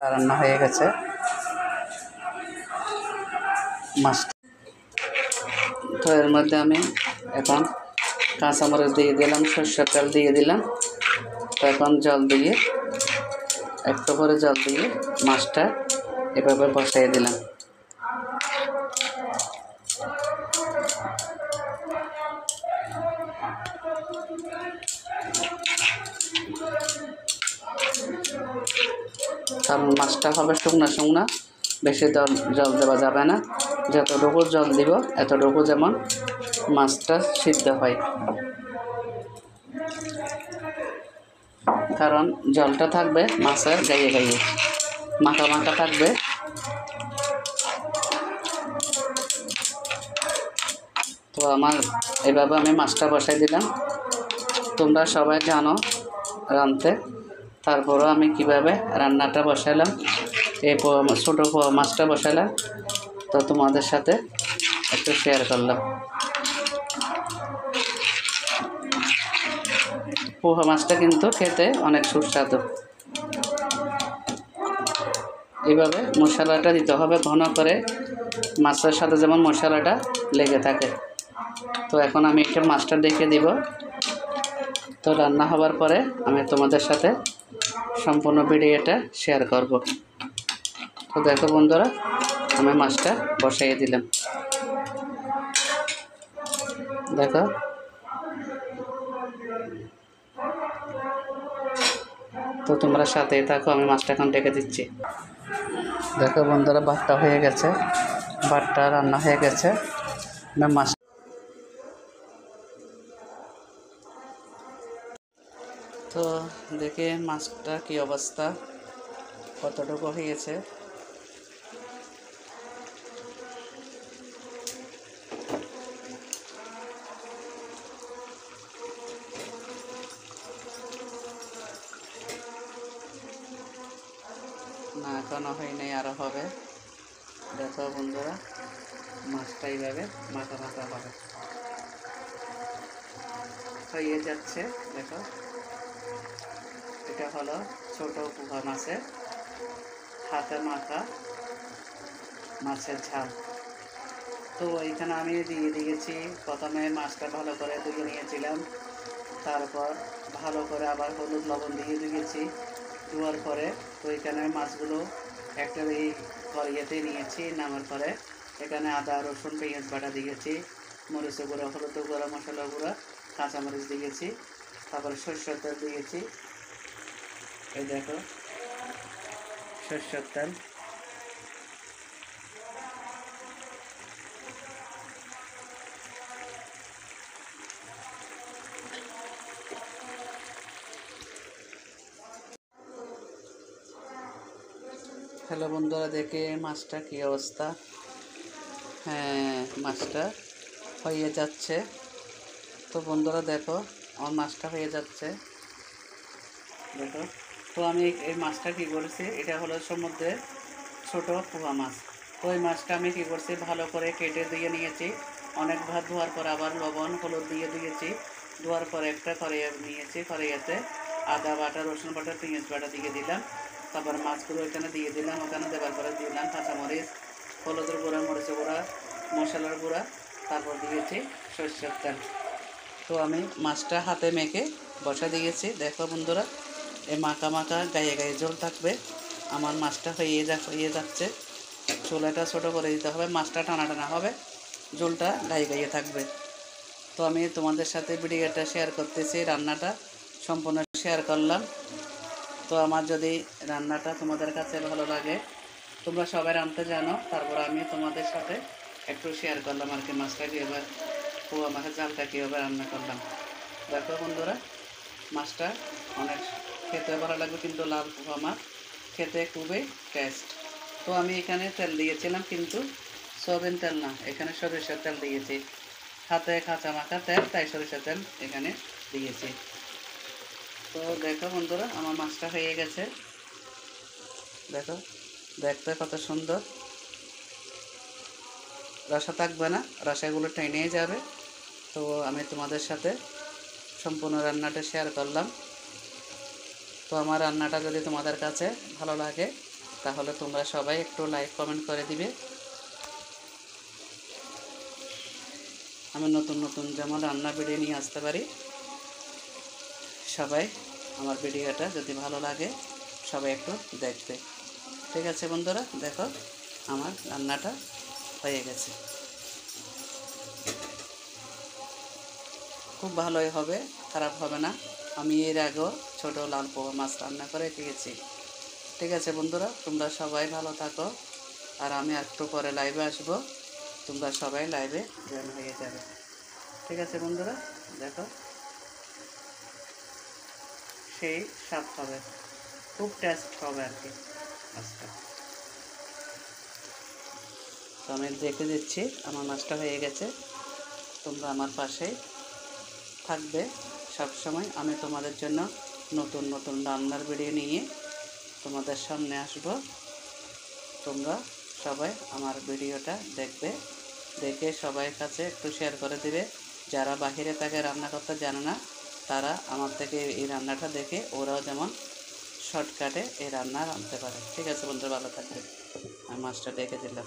রান্না হয়ে গেছে। মাছ তো এর মধ্যে আমি এখন কাঁচামরিচ দিয়ে দিলাম, সরষের তেল দিয়ে দিলাম। তো এখন জল দিয়ে একটু করে জল দিয়ে মাছটা এভাবে বসাই দিলাম। কারণ মাছটা হবে শুকনা শুকনা, বেশি জল দেওয়া যাবে না। যতটুকু জল দিব এতটুকু যেমন মাছটা সিদ্ধ হয়, কারণ জলটা থাকবে মাছের গায়ে গায়ে, মাখা মাখা থাকবে। তো আমার এভাবে আমি মাছটা বসাই দিলাম। তোমরা সবাই জানো রাঁধতে, তারপরও আমি কিভাবে রান্নাটা বসালাম, এই ছোটো মাছটা বসালাম, তো তোমাদের সাথে একটু শেয়ার করলাম। পোহা মাছটা কিন্তু খেতে অনেক সুস্বাদু। এইভাবে মশলাটা দিতে হবে ঘন করে, মাছের সাথে যেমন মশলাটা লেগে থাকে। তো এখন আমি একটু মাছটা দেখে দিব। তো রান্না হওয়ার পরে আমি তোমাদের সাথে সম্পূর্ণ ভিডিওটা শেয়ার করব। তো দেখো বন্ধুরা, আমি মাছটা বসাইয়ে দিলাম। দেখো তো তোমরা সাথেই থাকো, আমি মাছটা এখন ডেকে দিচ্ছি। দেখো বন্ধুরা, ভাতটা হয়ে গেছে, ভাতটা রান্না হয়ে গেছে। মাছ তো দেখে মাছটা কি অবস্থা, কতটুকু হয়েছে। না এখনো হয় নাই, আরও হবে। দেখো বন্ধুরা, মাছটা এইভাবে মাখা মাখা হবে, হয়ে যাচ্ছে। দেখো এটা হলো ছোট পোহা মাছের হাতে মাখা মাছের ঝাল। তো এইখানে আমি দিয়ে দিয়েছি, প্রথমে মাছটা ভালো করে ধুয়ে নিয়েছিলাম, তারপর ভালো করে আবার হলুদ লবণ দিয়ে দিয়েছি। ধোয়ার পরে তো এখানে মাছগুলো একটা এই কড়াইতে নিয়েছি, নামার পরে এখানে আদা রসুন পেঁয়াজ বাটা দিয়েছি, মরিচ গুঁড়ো, হলুদ গুঁড়ো, মশলা গুঁড়ো, কাঁচামরিচ দিয়েছি, তারপরে সরষের তেল দিয়েছি। এই দেখো সরষের তেল। হ্যালো বন্ধুরা, দেখে মাছটা কী অবস্থা। হ্যাঁ মাছটা হয়ে যাচ্ছে। তো বন্ধুরা দেখো, আমার মাছটা হয়ে যাচ্ছে। দেখো তো আমি এই মাছটা কী করেছি, এটা হলো সমুদ্রের ছোটো পোহা মাছ। তো এই মাছটা আমি কী করছি, ভালো করে কেটে দিয়ে নিয়েছি। অনেক ভাত ধোয়ার পর আবার লবণ হলুদ দিয়ে দিয়েছি। ধোয়ার পরে একটা কড়াইয়া নিয়েছি, কড়াইয়াতে আদা বাটা, রসুন বাটা, পেঁয়াজ বাটা দিয়ে দিলাম। তারপর মাছগুলো এখানে দিয়ে দিলাম, ওখানে দেওয়ার পরে দিলাম কাঁচামরিচ, হলুদের গুঁড়া, মরিচের গুঁড়া, মশলার গুঁড়া, তারপর দিয়েছি সরষের তেল। তো আমি মাছটা হাতে মেখে বসা দিয়েছি। দেখো বন্ধুরা, এই মাখা মাখা গায়ে গায়ে জল থাকবে। আমার মাছটা হয়ে যাচ্ছে। চুলাটা ছোটো করে দিতে হবে, মাছটা টানা টানা হবে, জলটা গায়ে গায়ে থাকবে। তো আমি তোমাদের সাথে ভিডিওটা শেয়ার করতেছি, রান্নাটা সম্পূর্ণ শেয়ার করলাম। তো আমার যদি রান্নাটা তোমাদের কাছে ভালো লাগে, তোমরা সবাই রাঁধতে জানো, তারপর আমি তোমাদের সাথে একটু শেয়ার করলাম আর কি, মাছটা কীভাবে পোয়া মাছের জালটা কীভাবে রান্না করলাম। দেখো বন্ধুরা, মাছটা অনেক খেতে ভালো লাগবে, কিন্তু লাল পোহা মাছ খেতে খুবই টেস্ট। তো আমি এখানে তেল দিয়েছিলাম, কিন্তু সয়াবিন তেল না, এখানে সরিষার তেল দিয়েছি। হাতে কাঁচা মাখা তেল, তাই সরিষার তেল এখানে দিয়েছি। তো দেখো বন্ধুরা, আমার মাছটা হয়ে গেছে। দেখো দেখতে কত সুন্দর, রসা থাকবে না, রসাগুলো টেনে যাবে। তো আমি তোমাদের সাথে সম্পূর্ণ রান্নাটা শেয়ার করলাম। তো আমার রান্নাটা যদি তোমাদের কাছে ভালো লাগে, তাহলে তোমরা সবাই একটু লাইক কমেন্ট করে দিবে। আমি নতুন নতুন যেমন রান্না ভিডিও নিয়ে আসতে পারি। সবাই আমার ভিডিওটা যদি ভালো লাগে সবাই একটু দেখবে। ঠিক আছে বন্ধুরা, দেখো আমার রান্নাটা হয়ে গেছে, খুব ভালোই হবে, খারাপ হবে না। আমি এর আগেও ছোটো লাল পোয়া মাছ রান্না করে খেয়েছি। ঠিক আছে বন্ধুরা, তোমরা সবাই ভালো থাকো। আর আমি একটু পরে লাইভে আসবো, তোমরা সবাই লাইভে জয়েন হয়ে যাবে। ঠিক আছে বন্ধুরা, দেখো সেই স্বাদ হবে, খুব টেস্ট হবে আর কি মাছটা। তো আমি দেখে দিচ্ছি আমার মাছটা হয়ে গেছে। তোমরা আমার পাশেই থাকবে সব সময়। আমি তোমাদের জন্য নতুন নতুন রান্নার ভিডিও নিয়ে তোমাদের সামনে আসব। তোমরা সবাই আমার ভিডিওটা দেখবে, দেখে সবার কাছে একটু শেয়ার করে দিবে। যারা বাহিরে থাকে রান্না করতে জানে না, তারা আমার থেকে এই রান্নাটা দেখে ওরাও যেমন শর্টকাটে এই রান্না রাঁধতে পারে। ঠিক আছে বন্ধুরা, ভালো থাকবে। আমি মাছটা ডেকে দিলাম।